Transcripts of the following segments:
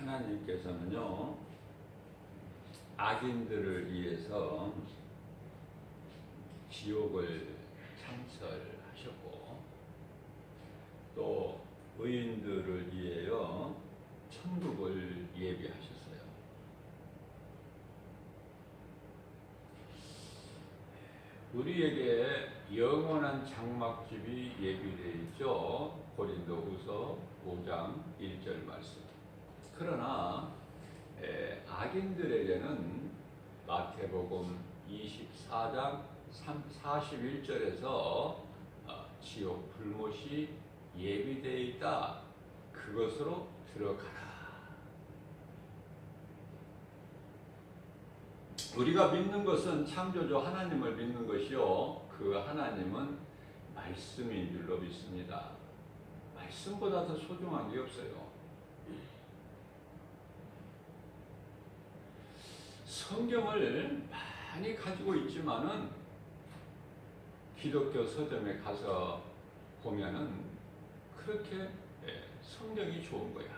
하나님께서는요, 악인들을 위해서 지옥을 창설하셨고, 또 의인들을 위하여 천국을 예비하셨어요. 우리에게 영원한 장막집이 예비되어 있죠. 고린도후서 5장 1절 말씀. 그러나 악인들에게는 마태복음 24장 41절에서 지옥 불못이 예비되어 있다. 그것으로 들어가라. 우리가 믿는 것은 창조주 하나님을 믿는 것이요, 그 하나님은 말씀인 줄로 믿습니다. 말씀보다 더 소중한 게 없어요. 성경을 많이 가지고 있지만은 기독교 서점에 가서 보면은 그렇게 성경이 좋은 거야.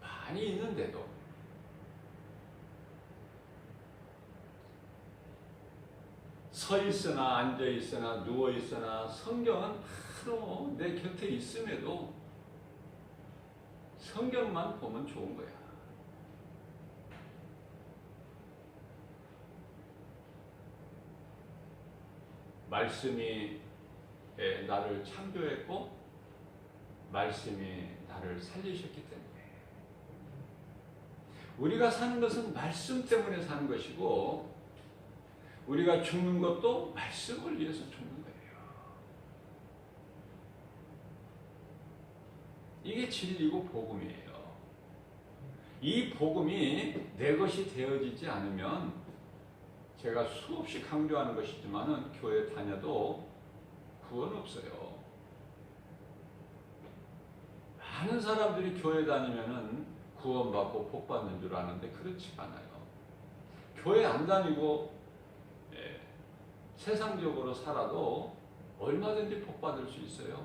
많이 있는데도. 서 있으나 앉아 있으나 누워 있으나 성경은 바로 내 곁에 있음에도 성경만 보면 좋은 거야. 말씀이 나를 창조했고 말씀이 나를 살리셨기 때문에 우리가 사는 것은 말씀 때문에 사는 것이고 우리가 죽는 것도 말씀을 위해서 죽는 거예요. 이게 진리고 복음이에요. 이 복음이 내 것이 되어지지 않으면 제가 수없이 강조하는 것이지만은 교회 다녀도 구원 없어요. 많은 사람들이 교회 다니면은 구원받고 복받는 줄 아는데 그렇지가 않아요. 교회 안 다니고 세상적으로 살아도 얼마든지 복받을 수 있어요.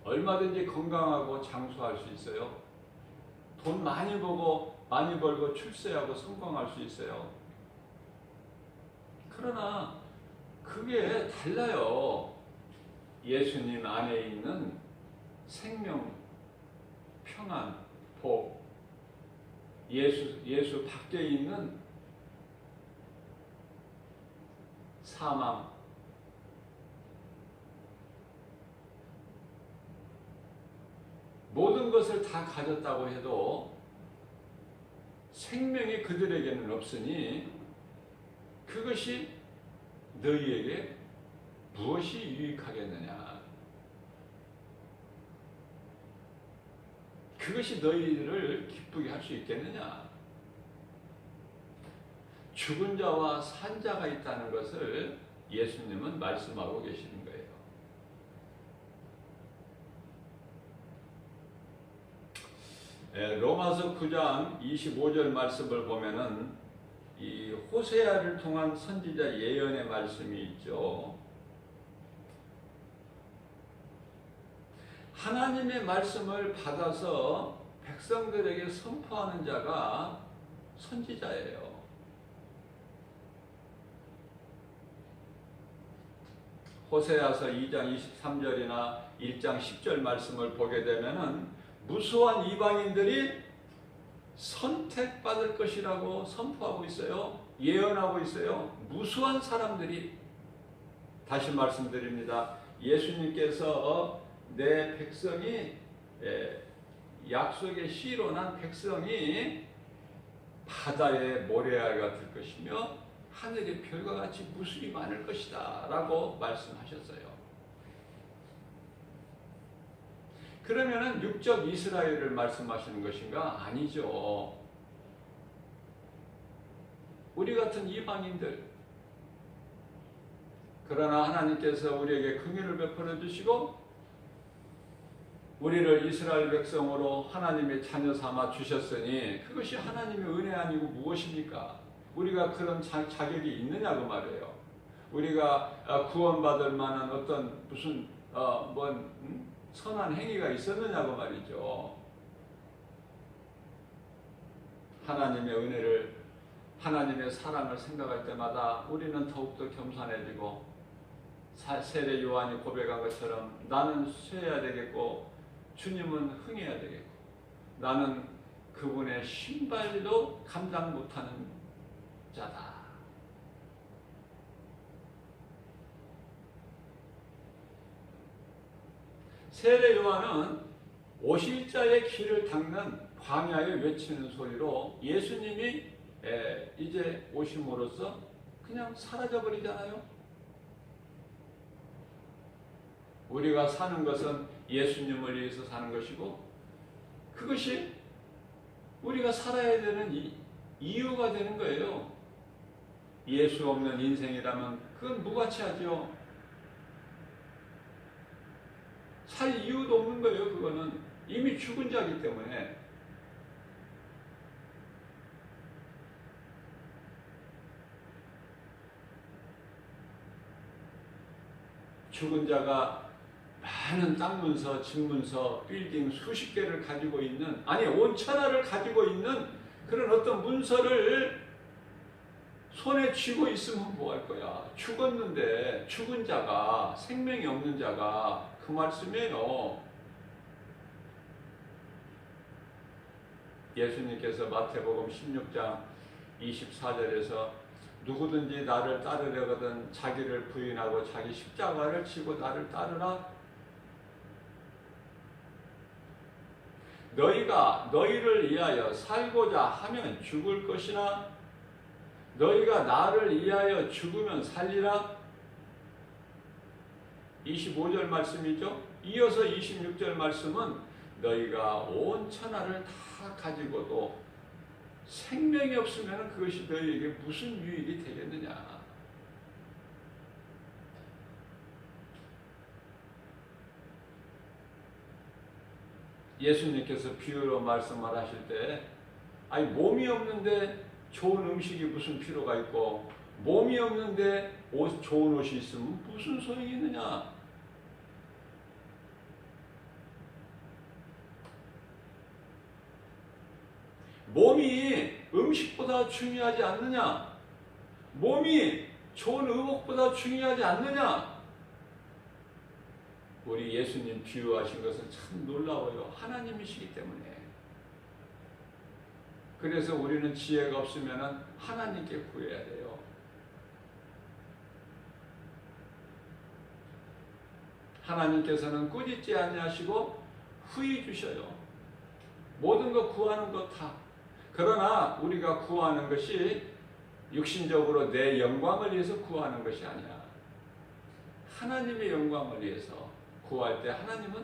얼마든지 건강하고 장수할 수 있어요. 돈 많이 벌고 출세하고 성공할 수 있어요. 그러나 그게 달라요. 예수님 안에 있는 생명, 평안, 복, 예수 밖에 있는 사망, 모든 것을 다 가졌다고 해도 생명이 그들에게는 없으니 그것이 너희에게 무엇이 유익하겠느냐? 그것이 너희를 기쁘게 할 수 있겠느냐? 죽은 자와 산 자가 있다는 것을 예수님은 말씀하고 계시는 거예요. 로마서 9장 25절 말씀을 보면은 이 호세아를 통한 선지자 예언의 말씀이 있죠. 하나님의 말씀을 받아서 백성들에게 선포하는 자가 선지자예요. 호세아서 2장 23절이나 1장 10절 말씀을 보게 되면은 무수한 이방인들이 선택받을 것이라고 선포하고 있어요. 예언하고 있어요. 무수한 사람들이. 다시 말씀드립니다. 예수님께서 내 백성이 약속의 씨로 난 백성이 바다의 모래알과 될 것이며 하늘의 별과 같이 무수히 많을 것이다 라고 말씀하셨어요. 그러면은 육적 이스라엘을 말씀하시는 것인가? 아니죠. 우리 같은 이방인들. 그러나 하나님께서 우리에게 긍휼을 베풀어 주시고 우리를 이스라엘 백성으로 하나님의 자녀 삼아 주셨으니 그것이 하나님의 은혜 아니고 무엇입니까? 우리가 그런 자격이 있느냐고 말이에요. 우리가 구원받을 만한 어떤 무슨 선한 행위가 있었느냐고 말이죠. 하나님의 은혜를, 하나님의 사랑을 생각할 때마다 우리는 더욱더 겸손해지고, 세례 요한이 고백한 것처럼 나는 쇠해야 되겠고 주님은 흥해야 되겠고, 나는 그분의 신발도 감당 못하는 자다. 세례 요한은 오실 자의 길을 닦는 광야에 외치는 소리로 예수님이 이제 오심으로써 그냥 사라져버리잖아요. 우리가 사는 것은 예수님을 위해서 사는 것이고, 그것이 우리가 살아야 되는 이유가 되는 거예요. 예수 없는 인생이라면 그건 무가치하죠. 살 이유도 없는 거예요. 그거는 이미 죽은 자이기 때문에. 죽은 자가 많은 땅 문서, 집 문서, 빌딩 수십 개를 가지고 있는, 아니 온 천하를 가지고 있는 그런 어떤 문서를 손에 쥐고 있으면 뭐 할 거야. 죽었는데, 죽은 자가, 생명이 없는 자가, 그 말씀이에요. 예수님께서 마태복음 16장 24절에서 누구든지 나를 따르려거든 자기를 부인하고 자기 십자가를 지고 나를 따르라. 너희가 너희를 위하여 살고자 하면 죽을 것이나 너희가 나를 위하여 죽으면 살리라. 25절 말씀이죠. 이어서 26절 말씀은 너희가 온 천하를 다 가지고도 생명이 없으면 그것이 너희에게 무슨 유익이 되겠느냐. 예수님께서 비유로 말씀을 하실 때, 아니 몸이 없는데 좋은 음식이 무슨 필요가 있고, 몸이 없는데 좋은 옷이 있으면 무슨 소용이 있느냐. 몸이 음식보다 중요하지 않느냐? 몸이 좋은 의복보다 중요하지 않느냐? 우리 예수님 비유하신 것은 참 놀라워요. 하나님이시기 때문에. 그래서 우리는 지혜가 없으면 하나님께 구해야 돼요. 하나님께서는 꾸짖지 아니하시고 후히 주셔요. 모든 것 구하는 것 다. 그러나 우리가 구하는 것이 육신적으로 내 영광을 위해서 구하는 것이 아니야. 하나님의 영광을 위해서 구할 때 하나님은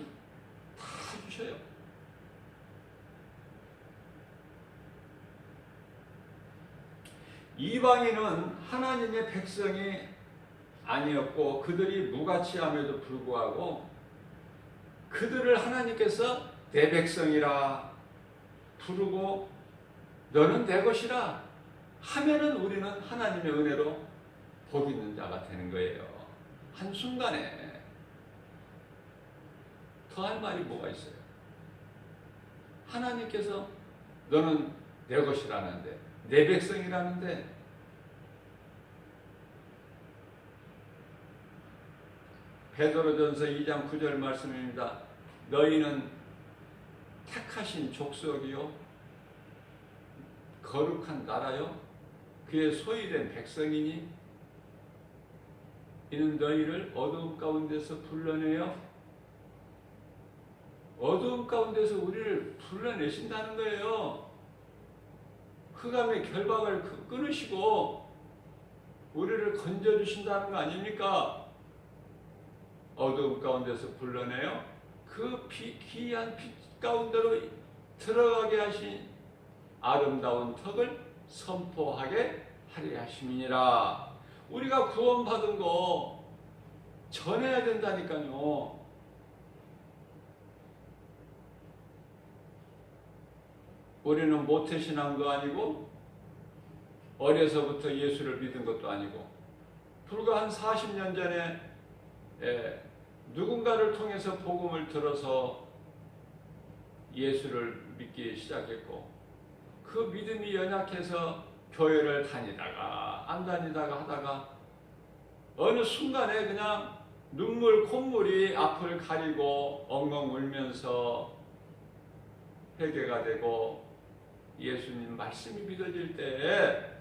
다 주셔요. 이방인은 하나님의 백성이 아니었고 그들이 무가치함에도 불구하고 그들을 하나님께서 내 백성이라 부르고 너는 내 것이라 하면은 우리는 하나님의 은혜로 복 있는 자가 되는 거예요. 한순간에. 더 할 말이 뭐가 있어요? 하나님께서 너는 내 것이라는데, 내 백성이라는데, 베드로전서 2장 9절 말씀입니다. 너희는 택하신 족속이요 거룩한 나라요 그의 소유된 백성이니 이는 너희를 어두움 가운데서 불러내요. 어두움 가운데서 우리를 불러내신다는 거예요. 흑암의 결박을 끊으시고 우리를 건져주신다는 거 아닙니까? 어두움 가운데서 불러내요. 그 기이한 빛 가운데로 들어가게 하신 아름다운 턱을 선포하게 하려 하심이니라. 우리가 구원받은 거 전해야 된다니까요. 우리는 모태신앙도 아니고 어려서부터 예수를 믿은 것도 아니고 불과 한 40년 전에 누군가를 통해서 복음을 들어서 예수를 믿기 시작했고 그 믿음이 연약해서 교회를 다니다가 안 다니다가 하다가 어느 순간에 그냥 눈물 콧물이 앞을 가리고 엉엉 울면서 회개가 되고 예수님 말씀이 믿어질 때에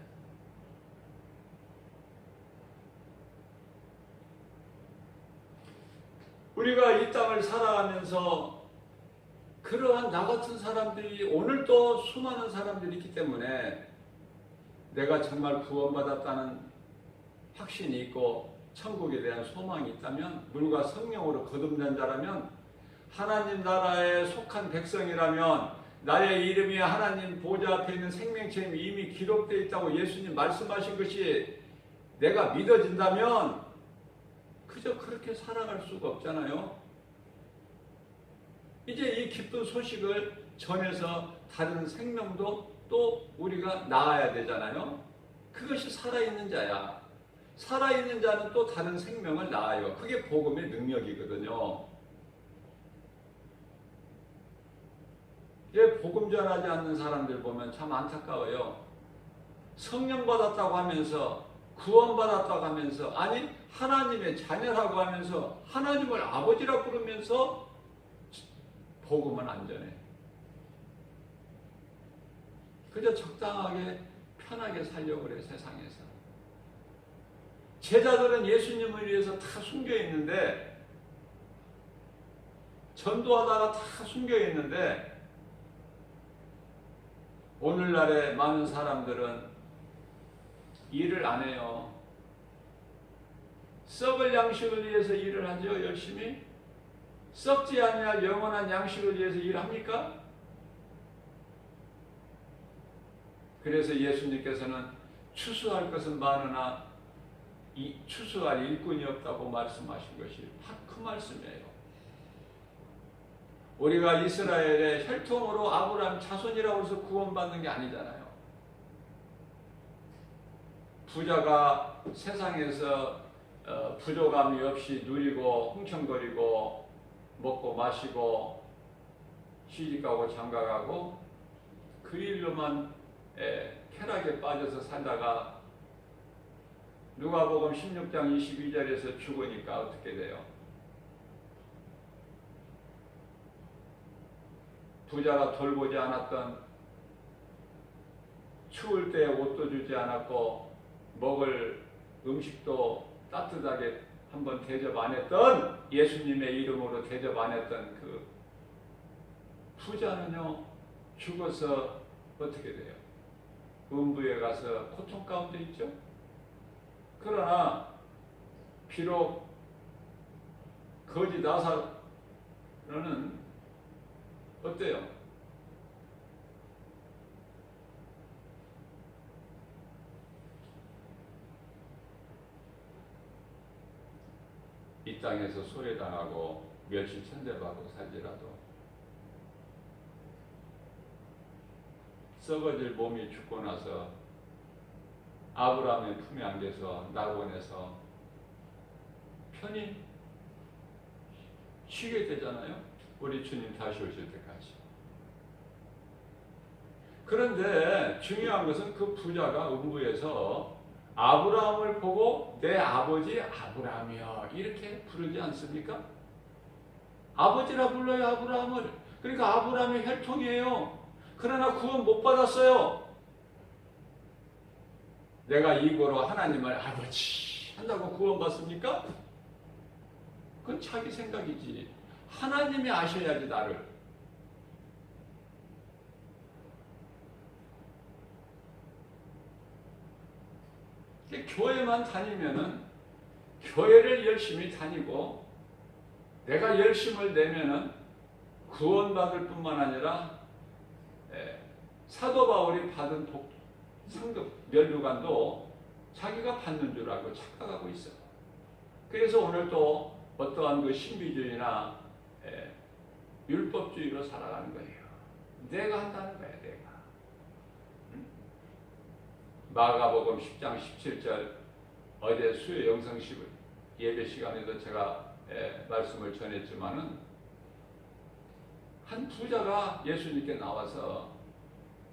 우리가 이 땅을 살아가면서 그러한 나 같은 사람들이 오늘도 수많은 사람들이 있기 때문에 내가 정말 구원받았다는 확신이 있고 천국에 대한 소망이 있다면 물과 성령으로 거듭난 자라면 하나님 나라에 속한 백성이라면 나의 이름이 하나님 보좌 앞에 있는 생명책이 이미 기록되어 있다고 예수님 말씀하신 것이 내가 믿어진다면 그저 그렇게 살아갈 수가 없잖아요. 이제 이 기쁜 소식을 전해서 다른 생명도 또 우리가 낳아야 되잖아요. 그것이 살아있는 자야. 살아있는 자는 또 다른 생명을 낳아요. 그게 복음의 능력이거든요. 복음 전하지 않는 사람들 보면 참 안타까워요. 성령 받았다고 하면서 구원받았다고 하면서 아니 하나님의 자녀라고 하면서 하나님을 아버지라고 부르면서 복음은 안 전해. 그저 적당하게 편하게 살려고 그래 세상에서. 제자들은 예수님을 위해서 다 숨겨 있는데 전도하다가 다 숨겨 있는데 오늘날의 많은 사람들은 일을 안 해요. 썩을 양식을 위해서 일을 하죠. 열심히. 썩지 아니할 영원한 양식을 위해서 일합니까? 그래서 예수님께서는 추수할 것은 많으나 추수할 일꾼이 없다고 말씀하신 것이 바로 그 말씀이에요. 우리가 이스라엘의 혈통으로 아브라함 자손이라고 해서 구원받는 게 아니잖아요. 부자가 세상에서 부족함이 없이 누리고 흥청거리고 먹고 마시고 시집가고 장가가고 그 일로만 쾌락에 빠져서 살다가 누가복음 16장 22절에서 죽으니까 어떻게 돼요? 부자가 돌보지 않았던 추울 때 옷도 주지 않았고 먹을 음식도 따뜻하게 한번 대접 안 했던 예수님의 이름으로 대접 안 했던 그 부자는요 죽어서 어떻게 돼요? 음부에 가서 고통 가운데 있죠. 그러나 비록 거지 나사로는 어때요? 이 땅에서 소외당하고 멸시천대받고 살지라도 썩어질 몸이 죽고 나서 아브라함의 품에 안겨서 낙원에서 편히 쉬게 되잖아요. 우리 주님 다시 오실 때까지. 그런데 중요한 것은 그 부자가 음부에서 아브라함을 보고 내 아버지 아브라함이여 이렇게 부르지 않습니까? 아버지라 불러요 아브라함을. 그러니까 아브라함의 혈통이에요. 그러나 구원 못 받았어요. 내가 입으로 하나님을 아버지 한다고 구원 받습니까? 그건 자기 생각이지. 하나님이 아셔야지 나를. 교회만 다니면은 교회를 열심히 다니고 내가 열심을 내면은 구원받을 뿐만 아니라 사도 바울이 받은 상급 면류관도 자기가 받는 줄 알고 착각하고 있어. 그래서 오늘 또 어떠한 그 신비주의나 율법주의로 살아가는 거예요. 내가 한다는 거야, 내가. 마가복음 10장 17절 어제 수요 영성 예배 시간에도 제가 말씀을 전했지만은 한 부자가 예수님께 나와서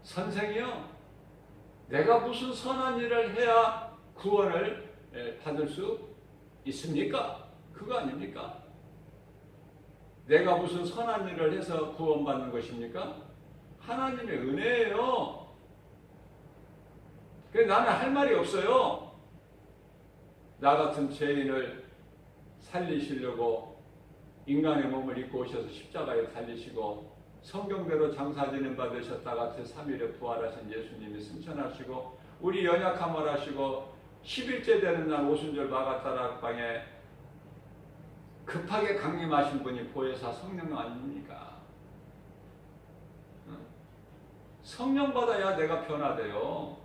선생이요, 내가 무슨 선한 일을 해야 구원을 받을 수 있습니까? 그거 아닙니까? 내가 무슨 선한 일을 해서 구원받는 것입니까? 하나님의 은혜예요. 그래서 나는 할 말이 없어요. 나 같은 죄인을 살리시려고 인간의 몸을 입고 오셔서 십자가에 달리시고 성경대로 장사지는 받으셨다가 제3일에 부활하신 예수님이 승천하시고 우리 연약함을 하시고 10일째 되는 날 오순절 마가다락방에 급하게 강림하신 분이 보혜사 성령 아닙니까? 성령 받아야 내가 변화돼요.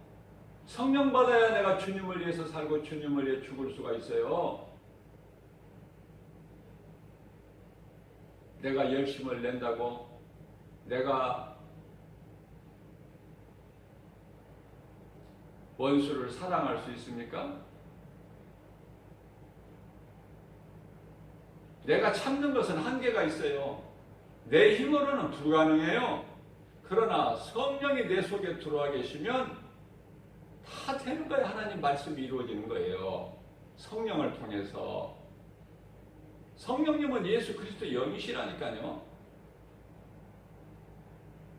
성령 받아야 내가 주님을 위해서 살고 주님을 위해 죽을 수가 있어요. 내가 열심을 낸다고 내가 원수를 사랑할 수 있습니까? 내가 참는 것은 한계가 있어요. 내 힘으로는 불가능해요. 그러나 성령이 내 속에 들어와 계시면 다 되는 거예요. 하나님 말씀이 이루어지는 거예요. 성령을 통해서. 성령님은 예수 그리스도 영이시라니까요.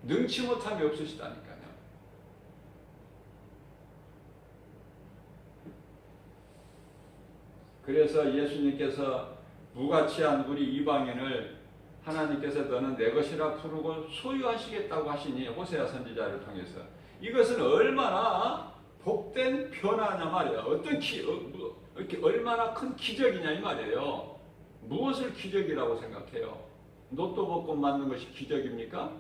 능치 못함이 없으시다니까요. 그래서 예수님께서 무가치한 우리 이방인을 하나님께서 너는 내 것이라 부르고 소유하시겠다고 하시니 호세아 선지자를 통해서 이것은 얼마나 복된 변화냐 말이야. 이렇게 얼마나 큰 기적이냐 이 말이에요. 무엇을 기적이라고 생각해요? 로또 복권 맞는 것이 기적입니까?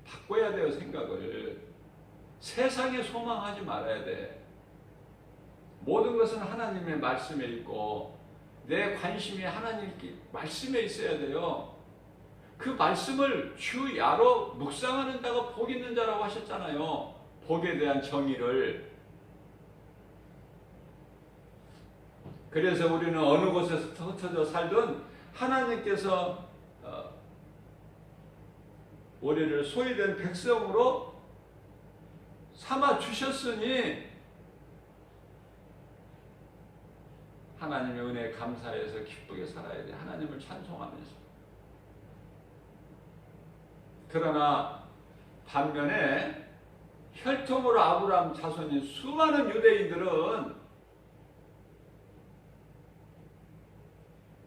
바꿔야 돼요, 생각을. 세상에 소망하지 말아야 돼. 모든 것은 하나님의 말씀에 있고 내 관심이 하나님 말씀에 있어야 돼요. 그 말씀을 주야로 묵상하는 자가 복 있는 자라고 하셨잖아요. 복에 대한 정의를. 그래서 우리는 어느 곳에서 흩어져 살든 하나님께서 우리를 소유된 백성으로 삼아 주셨으니 하나님의 은혜에 감사해서 기쁘게 살아야 돼. 하나님을 찬송하면서. 그러나 반면에 혈통으로 아브라함 자손인 수많은 유대인들은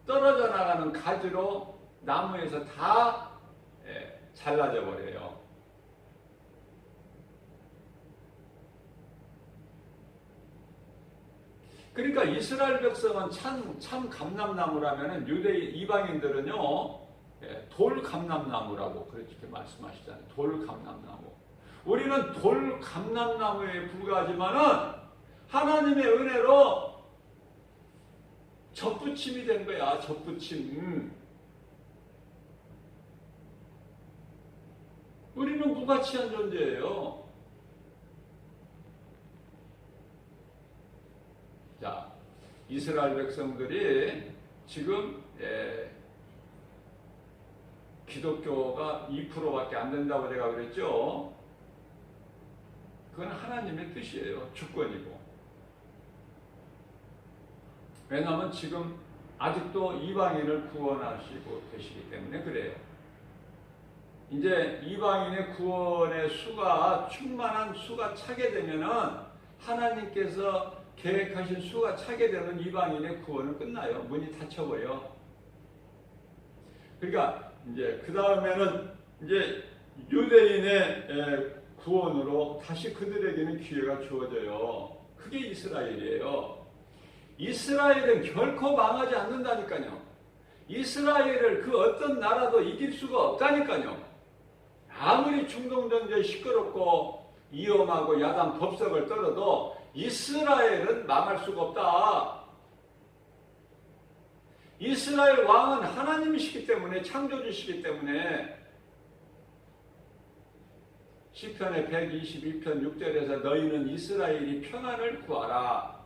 떨어져 나가는 가지로 나무에서 다 잘라져 버려요. 그러니까 이스라엘 백성은 참 감람나무라면 유대인 이방인들은요 돌 감람나무라고 그렇게 말씀하시잖아요. 돌 감람나무. 우리는 돌 감람나무에 불과하지만은 하나님의 은혜로 접붙임이 된 거야. 접붙임. 우리는 무가치한 존재예요. 자, 이스라엘 백성들이 지금 기독교가 2%밖에 안 된다고 제가 그랬죠. 그건 하나님의 뜻이에요. 주권이고. 왜냐하면 지금 아직도 이방인을 구원하시고 계시기 때문에 그래요. 이제 이방인의 구원의 수가 충만한 수가 차게 되면은 하나님께서 계획하신 수가 차게 되면 이방인의 구원은 끝나요. 문이 닫혀버려. 그러니까 이제 그 다음에는 이제 유대인의 구원으로 다시 그들에게는 기회가 주어져요. 그게 이스라엘이에요. 이스라엘은 결코 망하지 않는다니까요. 이스라엘을 그 어떤 나라도 이길 수가 없다니까요. 아무리 중동전쟁 시끄럽고 위험하고 야단 법석을 떨어도 이스라엘은 망할 수가 없다. 이스라엘 왕은 하나님이시기 때문에, 창조주시기 때문에 시편의 122편 6절에서 너희는 이스라엘이 평안을 구하라.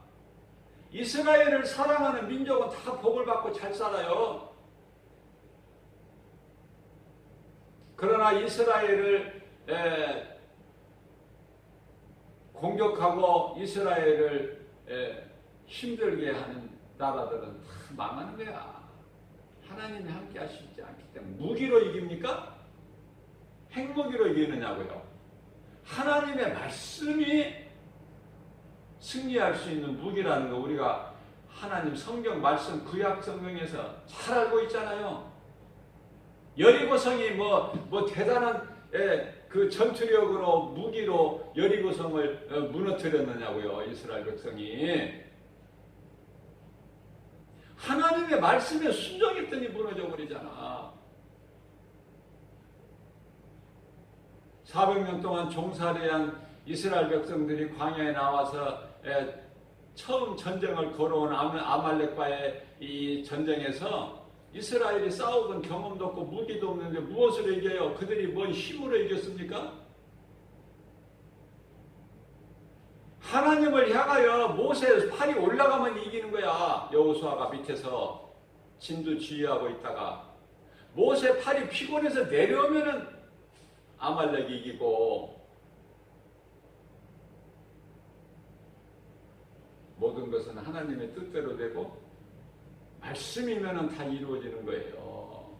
이스라엘을 사랑하는 민족은 다 복을 받고 잘 살아요. 그러나 이스라엘을 공격하고 이스라엘을 힘들게 하는 나라들은 다 망하는 거야. 하나님이 함께 하시지 않기 때문에. 무기로 이깁니까? 핵무기로 이기느냐고요. 하나님의 말씀이 승리할 수 있는 무기라는 거 우리가 하나님 성경 말씀 구약 성경에서 잘 알고 있잖아요. 여리고성이 뭐 대단한 그 전투력으로 무기로 여리고성을 무너뜨렸느냐고요. 이스라엘 백성이. 하나님의 말씀에 순종했더니 무너져 버리잖아. 400년 동안 종살이한 이스라엘 백성들이 광야에 나와서 처음 전쟁을 걸어온 아말렉과의 이 전쟁에서 이스라엘이 싸우던 경험도 없고 무기도 없는데 무엇으로 이겨요? 그들이 뭔 힘으로 이겼습니까? 하나님을 향하여 모세 팔이 올라가면 이기는 거야. 여호수아가 밑에서 진두지휘하고 있다가 모세 팔이 피곤해서 내려오면은 아말렉이 이기고, 모든 것은 하나님의 뜻대로 되고 말씀이면은 다 이루어지는 거예요.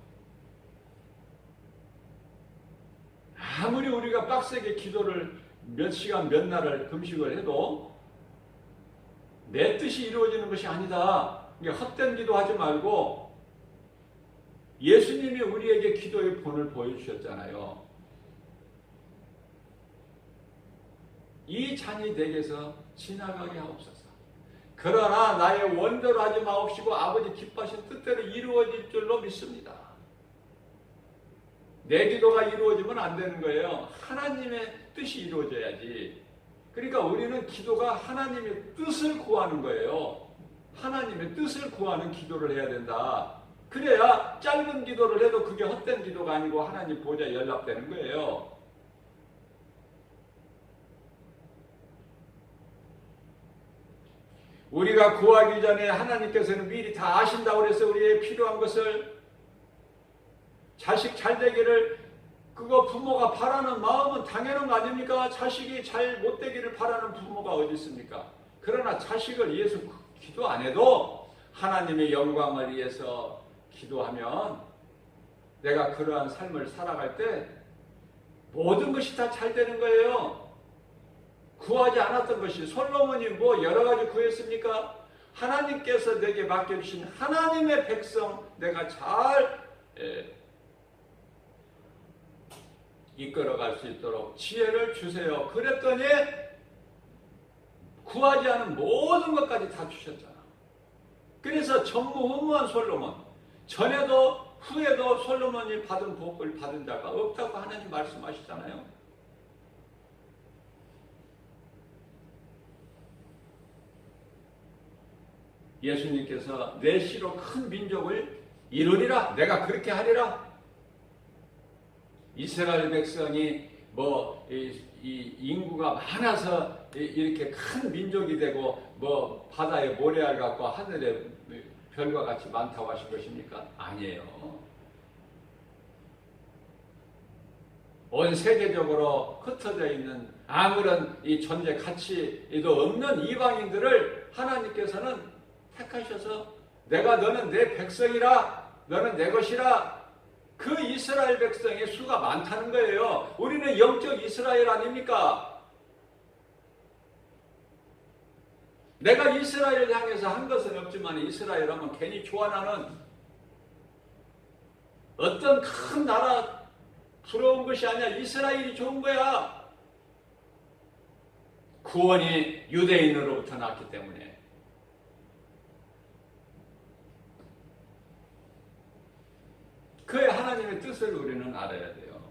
아무리 우리가 빡세게 기도를 몇 시간 몇 날을 금식을 해도 내 뜻이 이루어지는 것이 아니다. 헛된 기도하지 말고 예수님이 우리에게 기도의 본을 보여주셨잖아요. 이 잔이 내게서 지나가게 하옵소서. 그러나 나의 원대로 하지 마옵시고 아버지 기뻐하신 뜻대로 이루어질 줄로 믿습니다. 내 기도가 이루어지면 안 되는 거예요. 하나님의 뜻이 이루어져야지. 그러니까 우리는 기도가 하나님의 뜻을 구하는 거예요. 하나님의 뜻을 구하는 기도를 해야 된다. 그래야 짧은 기도를 해도 그게 헛된 기도가 아니고 하나님 보좌에 연락되는 거예요. 우리가 구하기 전에 하나님께서는 미리 다 아신다고 그래서 우리의 필요한 것을, 자식 잘 되기를 그거 부모가 바라는 마음은 당연한 거 아닙니까? 자식이 잘 못되기를 바라는 부모가 어디 있습니까? 그러나 자식을 위해서 기도 안 해도 하나님의 영광을 위해서 기도하면 내가 그러한 삶을 살아갈 때 모든 것이 다 잘 되는 거예요. 구하지 않았던 것이, 솔로몬이 뭐 여러 가지 구했습니까? 하나님께서 내게 맡겨주신 하나님의 백성 내가 잘 이끌어갈 수 있도록 지혜를 주세요. 그랬더니 구하지 않은 모든 것까지 다 주셨잖아. 그래서 전무후무한 솔로몬, 전에도 후에도 솔로몬이 받은 복을 받은 자가 없다고 하나님 말씀하시잖아요. 예수님께서 내 씨로 큰 민족을 이루리라, 내가 그렇게 하리라. 이스라엘 백성이 이 인구가 많아서 이렇게 큰 민족이 되고 뭐 바다에 모래알 같고 하늘에 별과 같이 많다고 하신 것입니까? 아니에요. 온 세계적으로 흩어져 있는 아무런 이 존재 가치도 없는 이방인들을 하나님께서는 택하셔서 너는 내 백성이라, 너는 내 것이라. 그 이스라엘 백성의 수가 많다는 거예요. 우리는 영적 이스라엘 아닙니까? 내가 이스라엘을 향해서 한 것은 없지만 이스라엘 하면 괜히 좋아하는 어떤 큰 나라 부러운 것이 아니야. 이스라엘이 좋은 거야. 구원이 유대인으로부터 났기 때문에. 그의 하나님의 뜻을 우리는 알아야 돼요.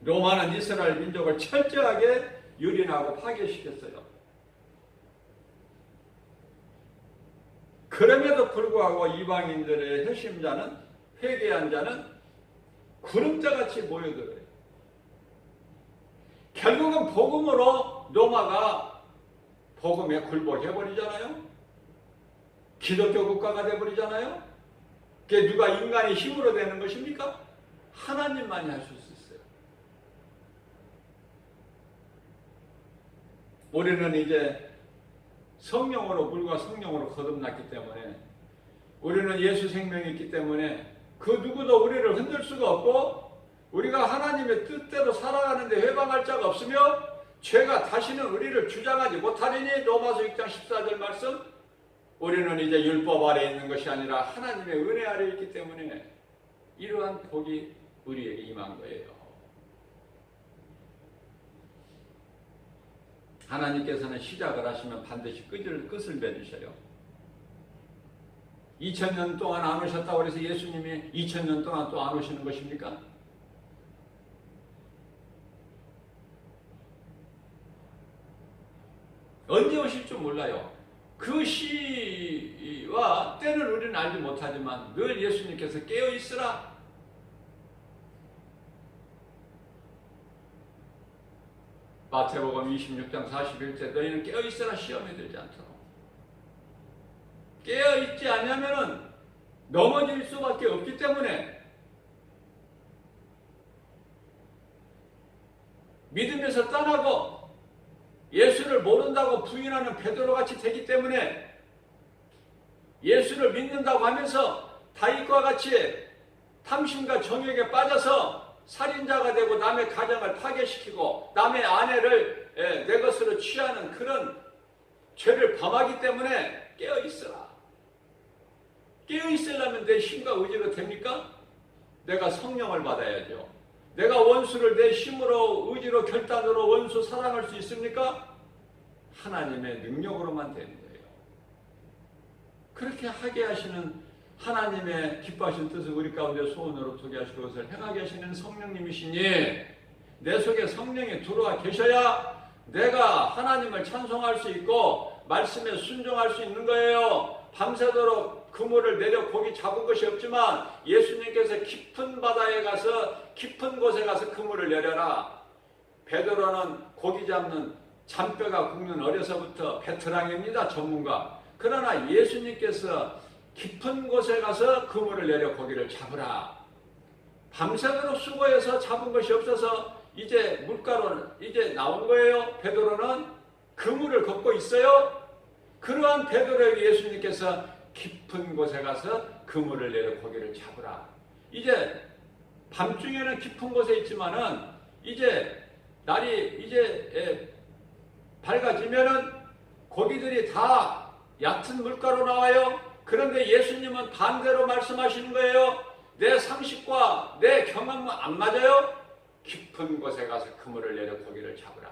로마는 이스라엘 민족을 철저하게 유린하고 파괴시켰어요. 그럼에도 불구하고 이방인들의 회심자는, 회개한 자는 구름자같이 모여들어요. 결국은 복음으로 로마가 복음에 굴복해버리잖아요. 기독교 국가가 돼버리잖아요. 그게 누가 인간의 힘으로 되는 것입니까? 하나님만이 하실 수 있어요. 우리는 이제 성령으로, 물과 성령으로 거듭났기 때문에, 우리는 예수 생명이 있기 때문에 그 누구도 우리를 흔들 수가 없고, 우리가 하나님의 뜻대로 살아가는데 회방할 자가 없으며 죄가 다시는 우리를 주장하지 못하리니, 로마서 6장 14절 말씀. 우리는 이제 율법 아래에 있는 것이 아니라 하나님의 은혜 아래에 있기 때문에 이러한 복이 우리에게 임한 거예요. 하나님께서는 시작을 하시면 반드시 끝을 맺으셔요. 2000년 동안 안 오셨다고 해서 예수님이 2000년 동안 또 안 오시는 것입니까? 언제 오실 줄 몰라요. 그 시와 때는 우리는 알지 못하지만 늘 예수님께서 깨어있으라. 마태복음 26장 41절 너희는 깨어있으라 시험에 들지 않도록. 깨어있지 않으면 넘어질 수밖에 없기 때문에 믿음에서 떠나고 예수를 모른다고 부인하는 베드로같이 되기 때문에 예수를 믿는다고 하면서 다윗과 같이 탐심과 정욕에 빠져서 살인자가 되고 남의 가정을 파괴시키고 남의 아내를 내 것으로 취하는 그런 죄를 범하기 때문에 깨어있으라. 깨어있으려면 내 힘과 의지로 됩니까? 내가 성령을 받아야죠. 내가 원수를 내 힘으로, 의지로, 결단으로 원수 사랑할 수 있습니까? 하나님의 능력으로만 되는 거예요. 그렇게 하게 하시는 하나님의 기뻐하신 뜻을 우리 가운데 소원으로 토게 하시고 그것을 행하게 하시는 성령님이시니 내 속에 성령이 들어와 계셔야 내가 하나님을 찬송할 수 있고 말씀에 순종할 수 있는 거예요. 밤새도록 그물을 내려 고기 잡은 것이 없지만 예수님께서 깊은 바다에 가서 깊은 곳에 가서 그물을 내려라. 베드로는 고기 잡는 잔뼈가 굵는 어려서부터 베테랑입니다. 전문가. 그러나 예수님께서 깊은 곳에 가서 그물을 내려 고기를 잡으라. 밤새도록 수고해서 잡은 것이 없어서 이제 물가로 이제 나온 거예요. 베드로는 그물을 걷고 있어요. 그러한 베드로에게 예수님께서 깊은 곳에 가서 그물을 내려 고기를 잡으라. 이제 밤중에는 깊은 곳에 있지만은 이제 날이 이제 밝아지면은 고기들이 다 얕은 물가로 나와요. 그런데 예수님은 반대로 말씀하시는 거예요. 내 상식과 내 경험은 안 맞아요. 깊은 곳에 가서 그물을 내려 고기를 잡으라.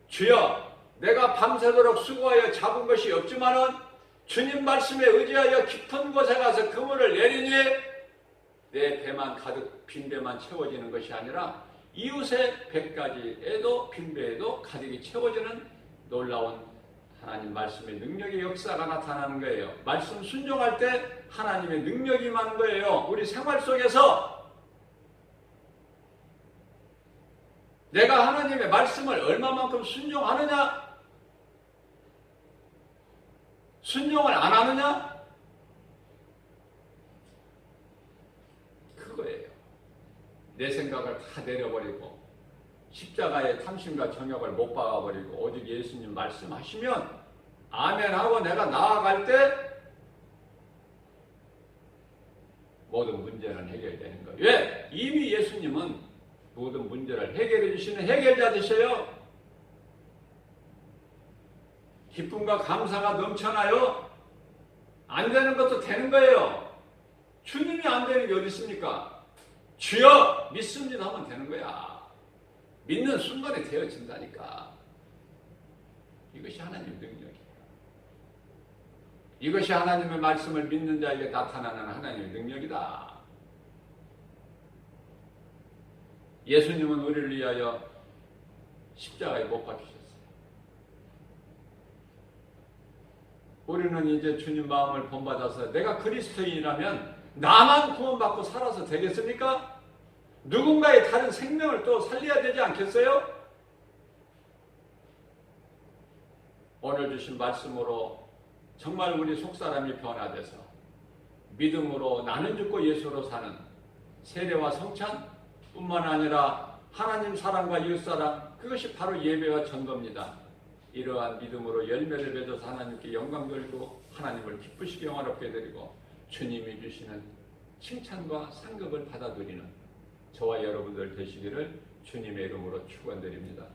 주여, 내가 밤새도록 수고하여 잡은 것이 없지만은 주님 말씀에 의지하여 깊은 곳에 가서 그물을 내리니 내 배만 가득 빈 배만 채워지는 것이 아니라 이웃의 배까지에도 빈 배에도 가득이 채워지는 놀라운 하나님 말씀의 능력의 역사가 나타나는 거예요. 말씀 순종할 때 하나님의 능력이 임하는 거예요. 우리 생활 속에서 내가 하나님의 말씀을 얼마만큼 순종하느냐? 순종을 안 하느냐? 그거예요. 내 생각을 다 내려버리고 십자가의 탐심과 정욕을 못 박아버리고 오직 예수님 말씀하시면 아멘하고 내가 나아갈 때 모든 문제는 해결되는 거예요. 왜? 이미 예수님은 모든 문제를 해결해 주시는 해결자 되셔요. 기쁨과 감사가 넘쳐나요. 안 되는 것도 되는 거예요. 주님이 안 되는 게 어디 있습니까? 주여 믿습니다 하면 되는 거야. 믿는 순간에 되어진다니까. 이것이 하나님의 능력이에요. 이것이 하나님의 말씀을 믿는 자에게 나타나는 하나님의 능력이다. 예수님은 우리를 위하여 십자가에 못 박히셨어요. 우리는 이제 주님 마음을 본받아서 내가 그리스도인이라면 나만 구원받고 살아서 되겠습니까? 누군가의 다른 생명을 또 살려야 되지 않겠어요? 오늘 주신 말씀으로 정말 우리 속사람이 변화돼서 믿음으로 나는 죽고 예수로 사는 세례와 성찬 뿐만 아니라 하나님 사랑과 이웃사랑, 그것이 바로 예배와 전도입니다. 이러한 믿음으로 열매를 맺어서 하나님께 영광 돌리고 하나님을 기쁘시게 영화롭게 드리고 주님이 주시는 칭찬과 상급을 받아들이는 저와 여러분들 되시기를 주님의 이름으로 축원드립니다.